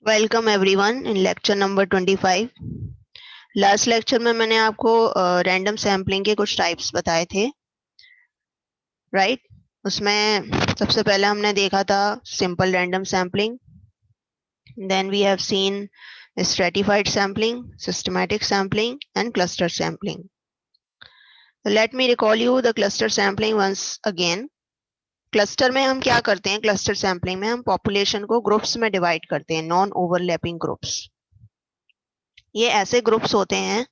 Welcome everyone in lecture number 25। Last lecture में मैंने आपको रैंडम सैम्पलिंग के कुछ टाइप्स बताए थे, राइट। उसमें सबसे पहले हमने देखा था simple random sampling, then we have seen stratified sampling, systematic sampling and cluster sampling. Let me recall you the cluster sampling once again. Cluster में हम क्या करते हैं? क्लस्टर सैम्पलिंग में हम पॉपुलेशन को ग्रुप्स में डिवाइड करते हैं, नॉन ओवरलैपिंग ग्रुप्स। ये ऐसे ग्रुप्स होते हैं,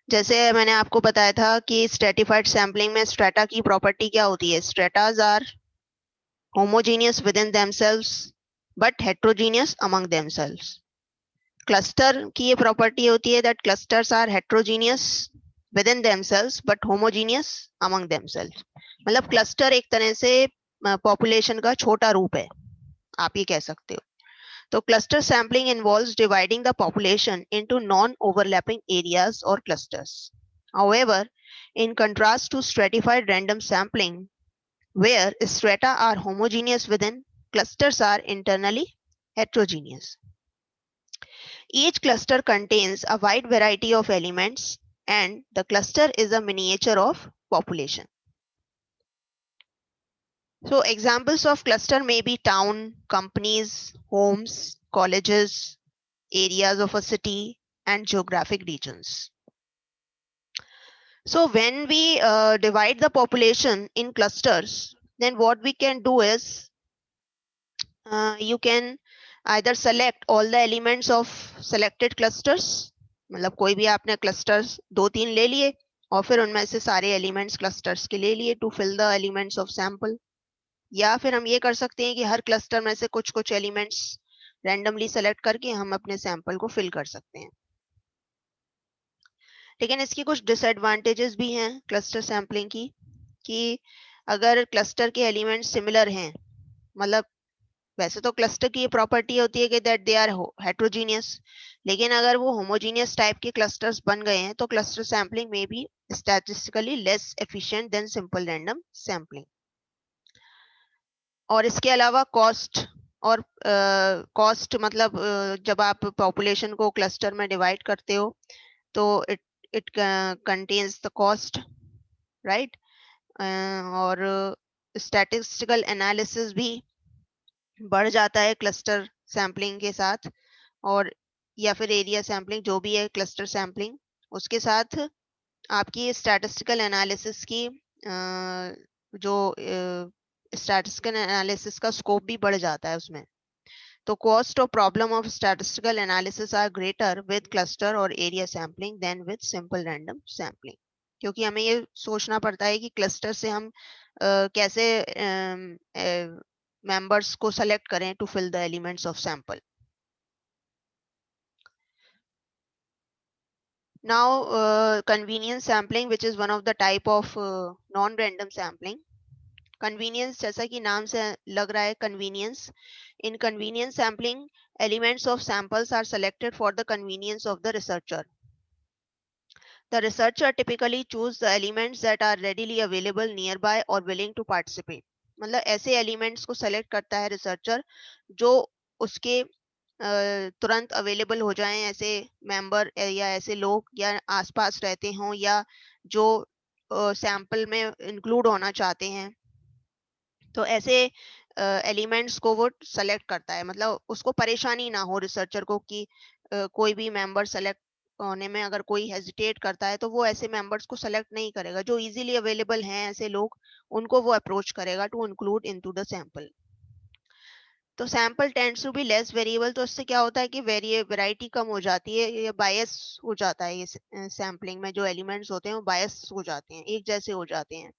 जैसे मैंने आपको बताया था कि स्ट्रेटिफाइड सैम्पलिंग में स्ट्रेटा की प्रॉपर्टी क्या होती है? Stratas are homogeneous within themselves but heterogeneous among themselves. Cluster की ये प्रॉपर्टी होती है that clusters are heterogeneous within themselves but homogeneous among themselves. मतलब क्लस्टर एक तरह से पॉपुलेशन का छोटा रूप है, आप ये कह सकते हो। तो cluster sampling involves dividing the population into non-overlapping areas or clusters. However, in contrast to stratified random sampling, where strata are homogeneous within, clusters are internally heterogeneous. Each cluster contains a wide variety of elements, and the cluster is a miniature of population. So examples of cluster may be town, companies, homes, colleges, areas of a city, and geographic regions. So when we divide the population in clusters, then what we can do is you can either select all the elements of selected clusters, मतलब कोई भी आपने clusters दो तीन ले लिए और फिर उनमें से सारे elements clusters के ले लिए to fill the elements of sample। या फिर हम ये कर सकते हैं कि हर cluster में से कुछ कुछ elements randomly select करके हम अपने sample को fill कर सकते हैं। लेकिन इसकी कुछ डिसएडवांटेजेस भी हैं क्लस्टर सैम्पलिंग की, कि अगर क्लस्टर के एलिमेंट्स सिमिलर हैं, मतलब वैसे तो क्लस्टर की ये प्रॉपर्टी होती है कि दैट दे आर हेट्रोजीनियस, लेकिन अगर वो होमोजीनियस टाइप के क्लस्टर्स बन गए हैं तो क्लस्टर सैम्पलिंग में भी statistically less efficient then simple random sampling. और इसके अलावा कॉस्ट और कॉस्ट मतलब जब आप पॉपुलेशन को क्लस्टर में डिवाइड करते हो तो it contains the cost, right? और statistical analysis भी बढ़ जाता है क्लस्टर सैम्पलिंग के साथ, और या फिर एरिया सैम्पलिंग जो भी है क्लस्टर सैम्पलिंग, उसके साथ आपकी स्टैटिस्टिकल एनालिसिस की जो स्टैटिस्टिकल एनालिसिस का स्कोप भी बढ़ जाता है उसमें। तो कॉस्ट और problem of statistical analysis are greater with cluster और area sampling than with simple random sampling, क्योंकि हमें ये सोचना पड़ता है कि क्लस्टर से हम कैसे मेंबर्स को सेलेक्ट करें to fill the elements of sample. Now convenience sampling, which is one of the type of non-random sampling. Convenience, जैसा कि नाम से लग रहा है, convenience. In convenience sampling, elements of samples are selected for the convenience of the researcher. The researcher typically choose the elements that are readily available nearby or willing to participate. मतलब ऐसे elements को select करता है researcher जो उसके तुरंत available हो जाएं, ऐसे मेंबर या ऐसे लोग या आसपास रहते हों या जो सैंपल में इंक्लूड होना चाहते हैं, तो ऐसे एलिमेंट्स को वो सेलेक्ट करता है। मतलब उसको परेशानी ना हो रिसर्चर को कि कोई भी मेंबर सेलेक्ट होने में अगर कोई हेजिटेट करता है तो वो ऐसे मेंबर्स को सेलेक्ट नहीं करेगा। जो इजीली अवेलेबल हैं ऐसे लोग, उनको वो अप्रोच करेगा to include into the sample. तो sample tends to be less variable, तो इससे क्या होता है कि वैरायटी कम हो जाती है, ये बायस हो जाता है। ये सैंपलिंग में जो एलिमेंट्स होते हैं वो बायस हो जाते हैं, एक जैसे हो जाते हैं,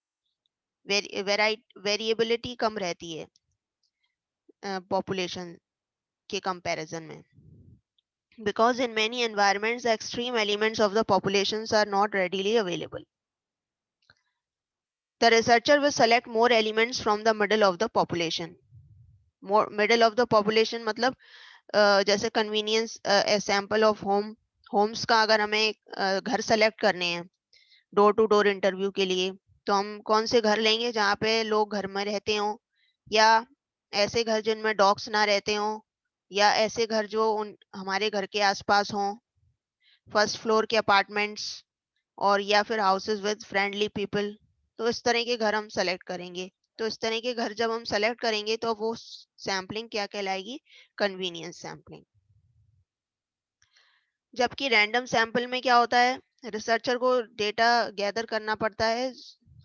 वेरिएबिलिटी कम रहती है पॉपुलेशन के कंपैरिजन में। Because in many environments the extreme elements of the populations are not readily available, the researcher will select more elements from the middle of the population. More middle of the population मतलब जैसे convenience sample of homes का अगर हमें घर select करने हैं door to door interview के लिए, तो हम कौन से घर लेंगे जहाँ पे लोग घर में रहते हों, या ऐसे घर जिनमें डॉग्स ना रहते हों, या ऐसे घर जो हमारे घर के आसपास हों, फर्स्ट फ्लोर के अपार्टमेंट्स, और या फिर हाउसेस विद फ्रेंडली पीपल। तो इस तरह के घर हम सेलेक्ट करेंगे। तो इस तरह के घर जब हम सेलेक्ट करेंगे तो वो सैम्पलिंग क्या कहलाएगी? Convenience sampling. जबकि रैंडम सैंपल में क्या होता है, रिसर्चर को डेटा गैदर करना पड़ता है,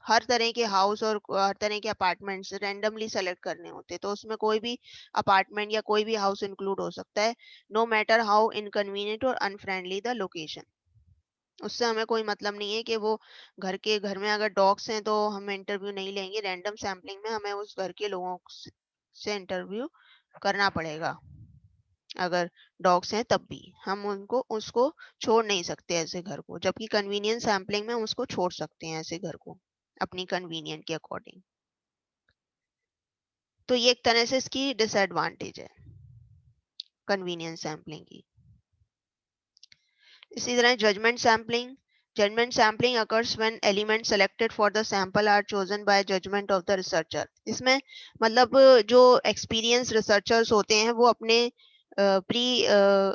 हर तरह के हाउस और हर तरह के अपार्टमेंट्स रैंडमली सेलेक्ट करने होते हैं। तो उसमें कोई भी अपार्टमेंट या कोई भी हाउस इंक्लूड हो सकता है, नो मैटर हाउ इनकन्वीनियंट और अनफ्रेंडली द लोकेशन। उससे हमें कोई मतलब नहीं है कि वो घर में अगर डॉग्स हैं तो हम इंटरव्यू नहीं लेंगे। रैंडम सैम्पलिंग में हमें उस घर के लोगों से इंटरव्यू करना पड़ेगा। अगर डॉग्स हैं तब भी हम उनको उसको छोड़ नहीं सकते ऐसे घर को, जबकि कन्वीनियंस सैम्पलिंग में हम उसको छोड़ सकते हैं ऐसे घर को अपनी कन्वीनियंट के अकॉर्डिंग। तो ये एक तरह से इसकी डिसएडवांटेज है कन्वीनियंस सैम्पलिंग की। इसी तरह judgement sampling occurs when elements selected for the sample are chosen by judgment of the researcher। इसमें मतलब जो एक्सपीरियंस रिसर्चर्स होते हैं वो अपने प्री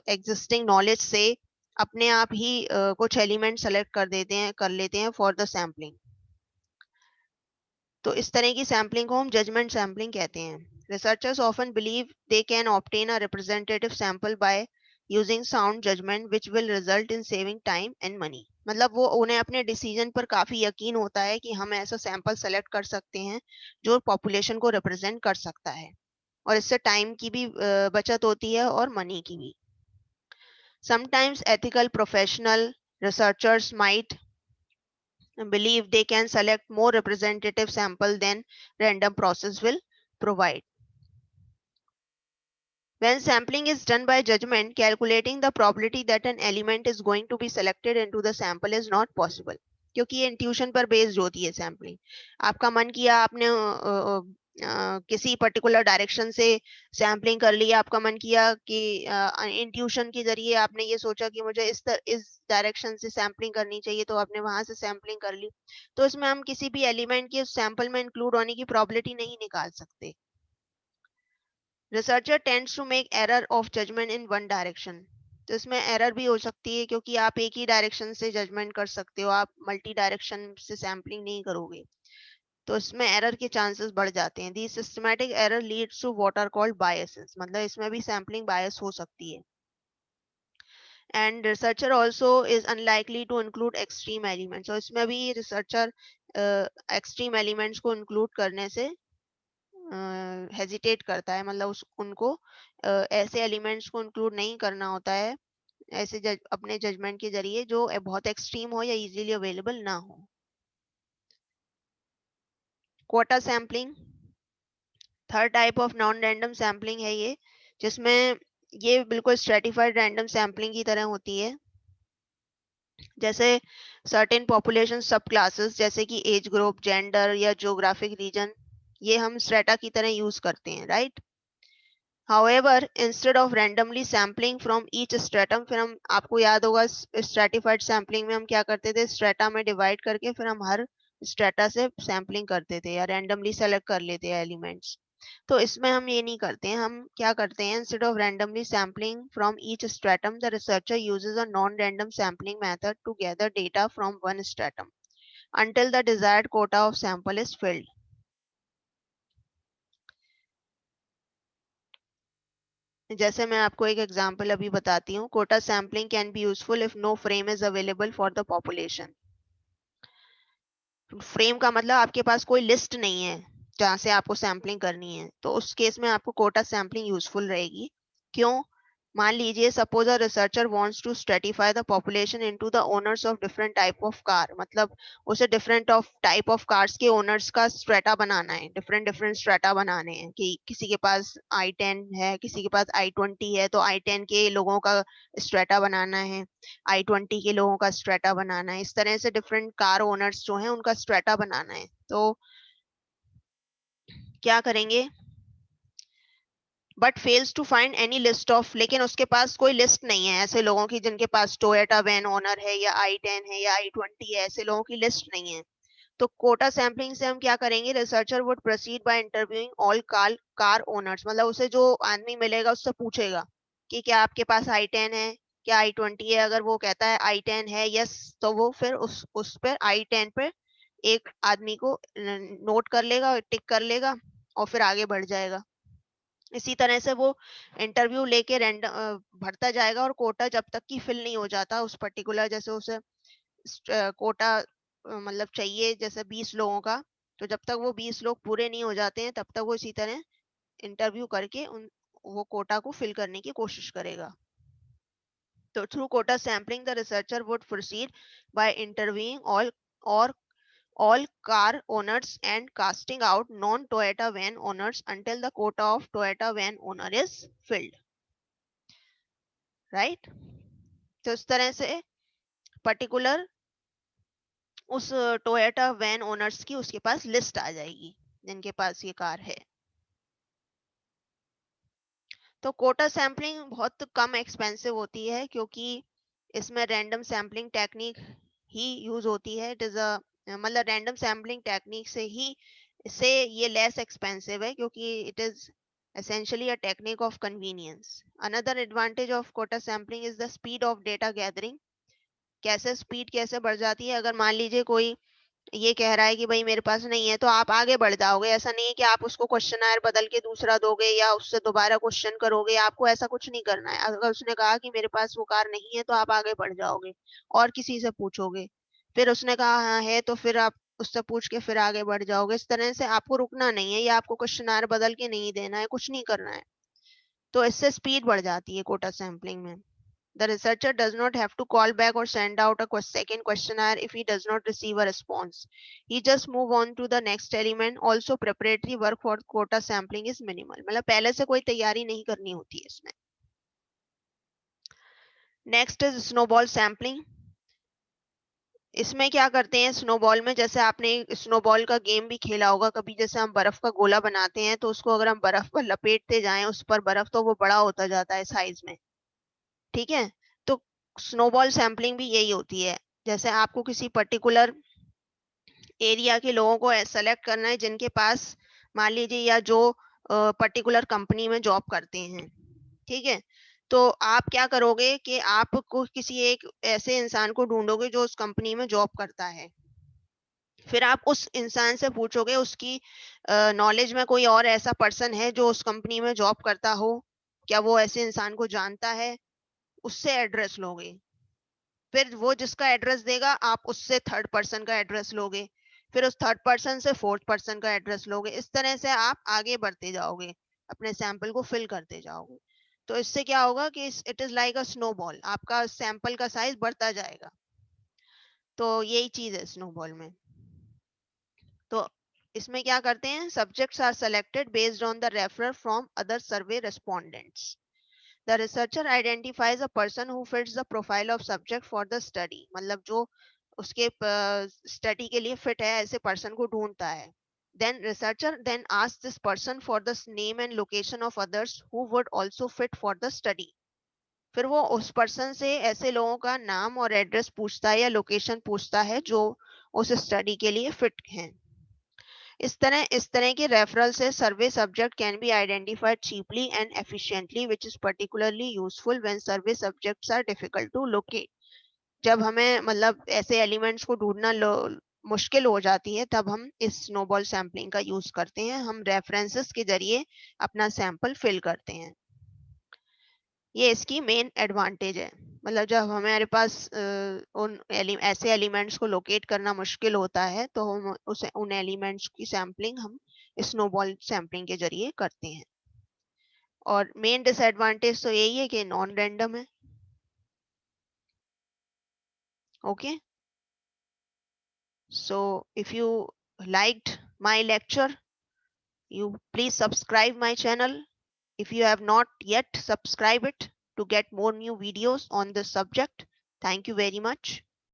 एग्जिस्टिंग नॉलेज से अपने आप ही कुछ एलिमेंट सेलेक्ट कर लेते हैं फॉर द सैम्पलिंग। तो इस तरह की सैम्पलिंग को हम जजमेंट सैम्पलिंग कहते हैं। Researchers often believe they can obtain a representative sample by using sound judgement which will result in saving time and money. मतलब वो उन्हें अपने डिसीजन पर काफी यकीन होता है कि हम ऐसा सैंपल सेलेक्ट कर सकते हैं जो पॉपुलेशन को रिप्रेजेंट कर सकता है, और इससे टाइम की भी बचत होती है और मनी की भी। Sometimes ethical professional researchers might believe they can select more representative sample than random process will provide. When sampling is done by judgment, calculating the probability that an element is going to be selected into the sample is not possible. क्योंकि ये intuition पर based होती है sampling. आपका मन किया, आपने किसी पर्टिकुलर डायरेक्शन से सैम्पलिंग कर ली, आपका मन किया कि इंट्यूशन के जरिए आपने ये सोचा कि मुझे इस डायरेक्शन से सैम्पलिंग करनी चाहिए, तो आपने वहां से सैम्पलिंग कर ली। तो इसमें हम किसी भी एलिमेंट के सैंपल में इंक्लूड होने की प्रोबेबिलिटी नहीं निकाल सकते। Researcher tends to make error of judgement in one direction. तो इसमें एरर भी हो सकती है क्योंकि आप एक ही डायरेक्शन से जजमेंट कर सकते हो, आप मल्टी डायरेक्शन से सैम्पलिंग नहीं करोगे। तो इसमें एरर के चांसेस बढ़ जाते हैं। The systematic error leads to what are called biases. मतलब इसमें भी सैम्पलिंग बायस हो सकती है। And researcher also is unlikely to include extreme elements. और इसमें भी रिसर्चर एक्सट्रीम एलिमेंट्स को इंक्लूड करने से हेजिटेट करता है। मतलब उनको ऐसे एलिमेंट्स को इंक्लूड नहीं करना होता है ऐसे अपने जजमेंट के जरिए जो बहुत एक्सट्रीम हो या इजीली अवेलेबल ना हो। Quota sampling third type of non random sampling है ये, जिसमें ये बिल्कुल स्ट्रेटिफाइड रैंडम सैम्पलिंग की तरह होती है। जैसे सर्टेन पॉपुलेशन सब क्लासेस जैसे कि एज ग्रुप, जेंडर या ज्योग्राफिक रीजन, ये हम स्ट्रेटा की तरह यूज करते हैं, right. However, instead of randomly sampling from each stratum, फिर हम, आपको याद होगा स्ट्रेटिफाइड सैम्पलिंग में हम क्या करते थे, स्ट्रेटा में डिवाइड करके फिर हम हर स्ट्रेटा से सैम्पलिंग करते थे या रैंडमली सेलेक्ट कर लेते हैं एलिमेंट्स। तो इसमें हम ये नहीं करते हैं। हम क्या करते हैं, instead of randomly sampling from each stratum, the researcher uses a non random sampling method to gather data from one stratum until the desired quota of sample is filled। जैसे मैं आपको एक एग्जांपल अभी बताती हूँ। Quota sampling can be useful if no frame is available for the population. Frame का मतलब आपके पास कोई लिस्ट नहीं है जहां से आपको सैम्पलिंग करनी है, तो उस केस में आपको कोटा सैम्पलिंग यूजफुल रहेगी। क्यों? मान लीजिए suppose a researcher wants to stratify the population into the owners of different type of car. मतलब उसे different of type of cars के ओनर्स का स्ट्रेटा बनाना है, डिफरेंट डिफरेंट स्ट्रेटा बनाने हैं कि किसी के पास i10 है, किसी के पास i20 है, तो i10 के लोगों का स्ट्रेटा बनाना है, i20 के लोगों का स्ट्रेटा बनाना है। इस तरह से डिफरेंट कार ओनर्स जो हैं उनका स्ट्रेटा बनाना है। तो क्या करेंगे, but fails to find any list of, लेकिन उसके पास कोई लिस्ट नहीं है ऐसे लोगों की जिनके पास टोयोटा वैन ओनर है या i10 है या i20 है, ऐसे लोगों की लिस्ट नहीं है। तो कोटा सैम्पलिंग से हम क्या करेंगे, researcher would proceed by interviewing all car owners, मतलब उसे जो आदमी मिलेगा उससे पूछेगा कि क्या आपके पास I10 है, क्या I20 है। अगर वो कहता है I10 है, यस, तो वो फिर उस पर I10 पे एक आदमी को नोट कर लेगा, टिक कर लेगा और फिर आगे बढ़ जाएगा। इसी तरह से वो इंटरव्यू लेके रैंडम भरता जाएगा और कोटा जब तक कि फिल नहीं हो जाता उस पर्टिकुलर, जैसे उसे कोटा मतलब चाहिए जैसे 20 लोगों का, तो जब तक वो 20 लोग पूरे नहीं हो जाते हैं तब तक वो इसी तरह इंटरव्यू करके वो कोटा को फिल करने की कोशिश करेगा। तो through quota sampling the researcher would proceed by interviewing all car owners and casting out non-Toyota van owners until the quota of Toyota van owner is filled, right? तो इस तरह से पर्टिकुलर उस टोयोटा वैन ओनर्स की उसके पास list आ जाएगी जिनके पास ये कार है। तो कोटा सैम्पलिंग बहुत कम एक्सपेंसिव होती है क्योंकि इसमें रैंडम सैम्पलिंग टेक्निक ही यूज होती है। इट इज अ मतलब रैंडम सैम्पलिंग टेक्निक से ये लेस एक्सपेंसिव है क्योंकि it is essentially a technique of convenience. Another advantage of quota sampling is the speed of data gathering. कैसे स्पीड कैसे बढ़ जाती है, अगर मान लीजिए कोई ये कह रहा है कि भाई मेरे पास नहीं है, तो आप आगे बढ़ जाओगे। ऐसा नहीं है कि आप उसको क्वेश्चन बदल के दूसरा दोगे या उससे दोबारा क्वेश्चन करोगे, आपको ऐसा कुछ नहीं करना है। अगर उसने कहा कि मेरे पास वो कार नहीं है तो आप आगे बढ़ जाओगे और किसी से पूछोगे, फिर उसने कहा हाँ है, तो फिर आप उससे पूछ के फिर आगे बढ़ जाओगे। इस तरह से आपको रुकना नहीं है या आपको क्वेश्चन बदल के नहीं देना है, कुछ नहीं करना है। तो इससे स्पीड बढ़ जाती है कोटा सैम्पलिंग में। The researcher does not have to call back or send out a second questionnaire if he does not receive a response. He just move on to the next element. Also, preparatory work for quota sampling is minimal. मतलब पहले से कोई तैयारी नहीं करनी होती है इसमें। Next is snowball sampling. इसमें क्या करते हैं स्नोबॉल में, जैसे आपने स्नोबॉल का गेम भी खेला होगा कभी, जैसे हम बर्फ का गोला बनाते हैं तो उसको अगर हम बर्फ पर लपेटते जाएं उस पर बर्फ, तो वो बड़ा होता जाता है साइज में, ठीक है। तो स्नोबॉल सैम्पलिंग भी यही होती है। जैसे आपको किसी पर्टिकुलर एरिया के लोगों को सेलेक्ट करना है जिनके पास मान लीजिए या जो पर्टिकुलर कंपनी में जॉब करते हैं, ठीक है। तो आप क्या करोगे कि आपको किसी एक ऐसे इंसान को ढूंढोगे जो उस कंपनी में जॉब करता है। फिर आप उस इंसान से पूछोगे उसकी नॉलेज में कोई और ऐसा पर्सन है जो उस कंपनी में जॉब करता हो, क्या वो ऐसे इंसान को जानता है, उससे एड्रेस लोगे। फिर वो जिसका एड्रेस देगा आप उससे थर्ड पर्सन का एड्रेस लोगे, फिर उस थर्ड पर्सन से फोर्थ पर्सन का एड्रेस लोगे। इस तरह से आप आगे बढ़ते जाओगे, अपने सैंपल को फिल करते जाओगे। तो इससे क्या होगा कि it is like a snowball, आपका सैंपल का साइज बढ़ता जाएगा। तो यही चीज है स्नोबॉल में। तो इसमें क्या करते हैं, subjects are selected based on the referral from other survey respondents. The researcher identifies a person who fits the profile of subject for the study. मतलब जो उसके स्टडी के लिए फिट है ऐसे पर्सन को ढूंढता है। Then researcher then asks this person for the name and location of others who would also fit for the study. फिर वो उस पर्सन से ऐसे लोगों का नाम और एड्रेस पूछता है या लोकेशन पूछता है जो उस स्टडी के लिए फिट हैं। इस तरह के रेफरल से survey subject can be identified cheaply and efficiently which is particularly useful when survey subjects are difficult to locate. जब हमें मतलब ऐसे एलिमेंट्स को ढूंढना मुश्किल हो जाती है तब हम इस स्नोबॉल सैम्पलिंग का यूज करते हैं। हम रेफरेंसेस के जरिए अपना सैंपल फिल करते हैं। ये इसकी मेन एडवांटेज है। मतलब जब हमारे पास ऐसे एलिमेंट्स को लोकेट करना मुश्किल होता है तो हम उन एलिमेंट्स की सैम्पलिंग हम स्नोबॉल सैम्पलिंग के जरिए करते हैं। और मेन डिसएडवांटेज तो यही है कि नॉन रैंडम है। Okay, so if you liked my lecture, you please subscribe my channel. If you have not yet, subscribe it to get more new videos on this subject. Thank you very much.